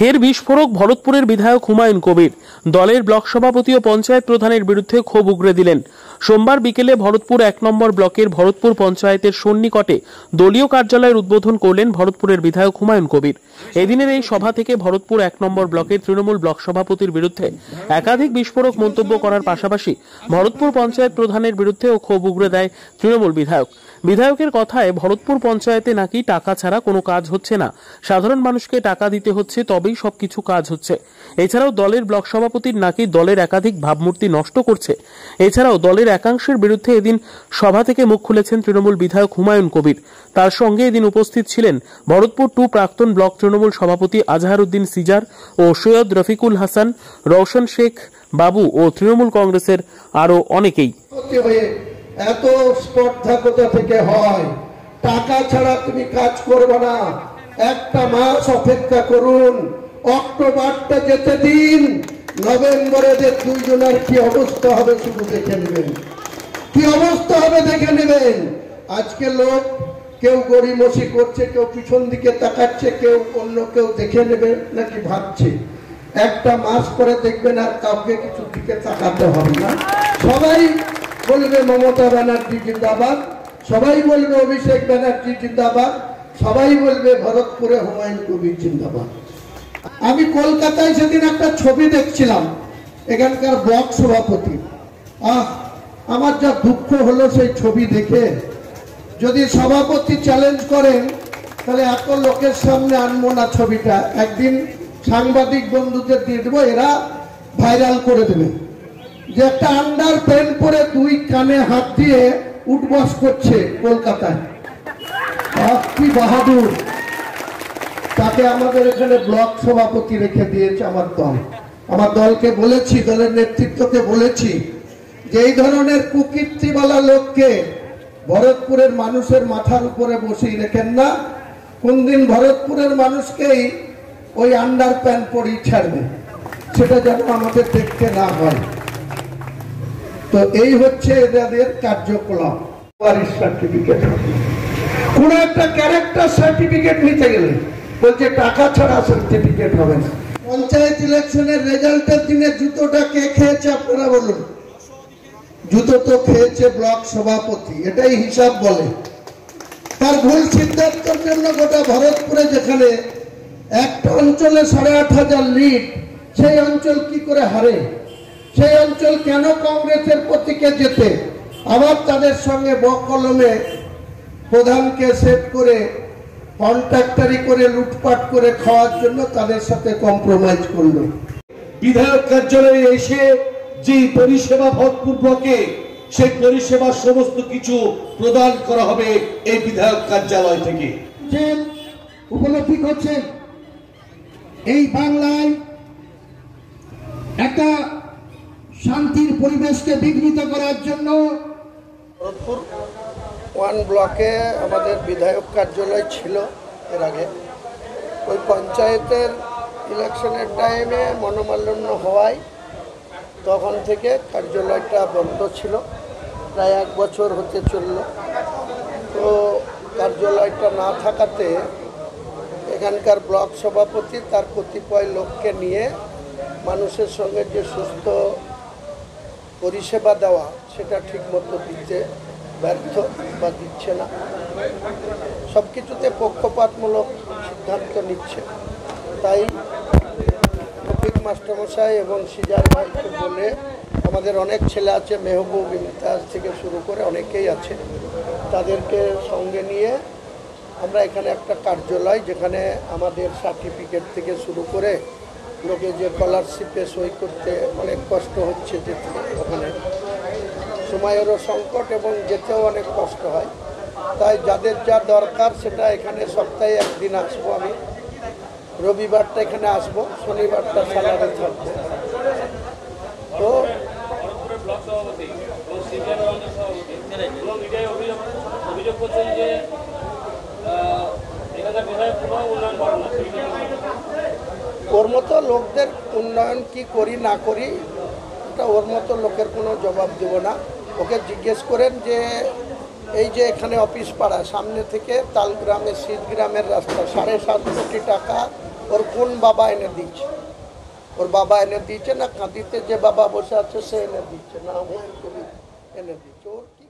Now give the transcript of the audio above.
ফের বিস্ফোরক ভরতপুরের বিধায়ক হুমায়ুন কবির। দলের ব্লক সভাপতি ও পঞ্চায়েত প্রধানের বিরুদ্ধে ক্ষোভ উগরে দিলেন। সোমবার বিকেলে ভরতপুর ১ নম্বর ব্লকের ভরতপুর পঞ্চায়েতের সন্নিকটে দলীয় কার্যালয়ের উদ্বোধন করলেন ভরতপুরের বিধায়ক হুমায়ুন কবির। এদিনের এই সভা থেকে ভরতপুর ১ নম্বর ব্লকের তৃণমূল ব্লক সভাপতির বিরুদ্ধে একাধিক বিস্ফোরক মন্তব্য করার পাশাপাশি ভরতপুর পঞ্চায়েত প্রধানের বিরুদ্ধেও ক্ষোভ উগরে দেয় তৃণমূল বিধায়ক। বিধায়কের কথায় ভরতপুর পঞ্চায়েতে নাকি টাকা ছাড়া কোনো কাজ হচ্ছে না, সাধারণ মানুষকে টাকা দিতে হচ্ছে তবেই সবকিছু কাজ হচ্ছে। এছাড়াও দলের ব্লক সভাপতির নাকি দলের একাধিক ভাবমূর্তি নষ্ট করছে। এছাড়াও দলের একাংশের বিরুদ্ধে এদিন সভা থেকে মুখ খুলেছেন তৃণমূল বিধায়ক হুমায়ুন কবির। তার সঙ্গে এদিন উপস্থিত ছিলেন ভরতপুর 2 প্রাক্তন ব্লক তৃণমূল সভাপতি আজহারউদ্দিন সিজার ও সৈয়দ রফিকুল হাসান, রওশন শেখ বাবু ও তৃণমূল কংগ্রেসের আরো অনেকেই। এত স্পর্ধা কোথা থেকে হয়? টাকা ছাড়া তুমি কাজ করবে না। একটা মাস অপেক্ষা করুন, অক্টোবরটা যেতে দিন, নভেম্বরে যে দুইজনের কি অবস্থা হবে শুধু দেখে নেবেন, কি অবস্থা হবে দেখে নেবেন। আজকে লোক কেউ গড়িমসি করছে, কেউ পিছন দিকে তাকাচ্ছে, কেউ অন্য কেউ দেখে নেবে নাকি ভাবছে। একটা মাস পরে দেখবেন আর কাউকে কিছু দিকে তাকাতে হবে না। সবাই বলবে মমতা ব্যানার্জি জিন্দাবাদ, সবাই বলবে অভিষেক ব্যানার্জি জিন্দাবাদ, সবাই বলবে ভরতপুরে হুমায়ুন কবির জিন্দাবাদ। আমি কলকাতায় সেদিন একটা ছবি দেখছিলাম এখানকার ব্লক সভাপতি। আমার যা দুঃখ হলো সেই ছবি দেখে। যদি সভাপতি চ্যালেঞ্জ করেন তাহলে এত লোকের সামনে আনবো না ছবিটা, একদিন সাংবাদিক বন্ধুদের দিয়ে দেবো, এরা ভাইরাল করে দেবে যে একটা আন্ডার প্যান্ট পরে 2 কানে হাত দিয়ে উঠবাস করছে কলকাতায়। কি বাহাদুর! তাকে আমাদের এখানে ব্লক সভাপতি রেখে দিয়েছে আমার দল। আমার দলকে বলেছি, দলের নেতৃত্বকে বলেছি যে এই ধরনের কুকীর্তিওয়ালা লোককে ভরতপুরের মানুষের মাথার উপরে বসিয়ে রেখেন না। কোনদিন ভরতপুরের মানুষকেই ওই আন্ডার প্যান্ট পরেই ছাড়বে, সেটা যেন আমাদের দেখতে না হয়। তো এই হচ্ছে এদের কার্যকলাপ। সার্টিফিকেট, কোন একটা ক্যারেক্টার সার্টিফিকেট নিতে গেলে বলছে টাকা ছাড়া সার্টিফিকেট হবে না। পঞ্চায়েত ইলেকশনের রেজাল্টের দিনে জুতোটা কে খেয়েছে আপনারা বলুন? জুতো তো খেয়েছে ব্লক সভাপতি, এটাই হিসাব বলে। তার ভুল সিদ্ধান্তের জন্য গোটা ভরতপুরে যেখানে একটা অঞ্চলে 8,500 লিড, সেই অঞ্চল কি করে হারে? সেই অঞ্চল কেন কংগ্রেসের প্রতীকে যেতে? আবার তাদের সঙ্গে বকলমে প্রধানকে সেট করে কন্ট্রাক্টারি করে লুটপাট করে খাওয়ার জন্য তাদের সাথে কম্প্রোমাইজ করলো। বিধায়ক কার্যালয়ে এসে যে পরিষেবা ভরতপুর ব্লকে, সেই পরিষেবার সমস্ত কিছু প্রদান করা হবে এই বিধায়ক কার্যালয় থেকে। যে উপলব্ধি করছেন এই বাংলায় একটা শান্তির পরিবেশকে বিঘ্নিত করার জন্য ভরতপুর 1 ব্লকে আমাদের বিধায়ক কার্যালয় ছিল এর আগে। ওই পঞ্চায়েতের ইলেকশনের টাইমে মনোমালিন্য হওয়ায় তখন থেকে কার্যালয়টা বন্ধ ছিল, প্রায় 1 বছর হতে চলল। তো কার্যালয়টা না থাকাতে এখানকার ব্লক সভাপতি তার কতিপয় লোককে নিয়ে মানুষের সঙ্গে যে সুস্থ পরিষেবা দেওয়া সেটা ঠিকমতো দিতে ব্যর্থ বা দিচ্ছে না। সব কিছুতে পক্ষপাতমূলক সিদ্ধান্ত নিচ্ছে। তাই রফিক মাস্টারমশাই এবং সিজার ভাইকে বলে, আমাদের অনেক ছেলে আছে, মেহবুব ইমতাজ থেকে শুরু করে অনেকেই আছে, তাদেরকে সঙ্গে নিয়ে আমরা এখানে একটা কার্যালয়, যেখানে আমাদের সার্টিফিকেট থেকে শুরু করে লোকে যে স্কলারশিপে সই করতে অনেক কষ্ট হচ্ছে যেতে, ওখানে সময়েরও সংকট এবং যেতেও অনেক কষ্ট হয়। তাই যাদের যা দরকার সেটা এখানে সপ্তাহে 1 দিন আসবো আমি, রবিবারটা এখানে আসবো, শনিবারটা স্যালারি থাকবো। তো ওর মতো লোকদের উন্নয়ন কি করি না করি, এটা ওর মতো লোকের কোনো জবাব দেব না। ওকে জিজ্ঞেস করেন যে এই যে এখানে অফিস পাড়া সামনে থেকে তালগ্রামে শীতগ্রামের রাস্তা 7.5 কোটি টাকা ওর কোন বাবা এনে দিচ্ছে? ওর বাবা এনে দিচ্ছে না কাঁদিতে যে বাবা বসে আছে সে এনে দিচ্ছে, না হুমায়ুন কবির এনে দিচ্ছে? ওর কি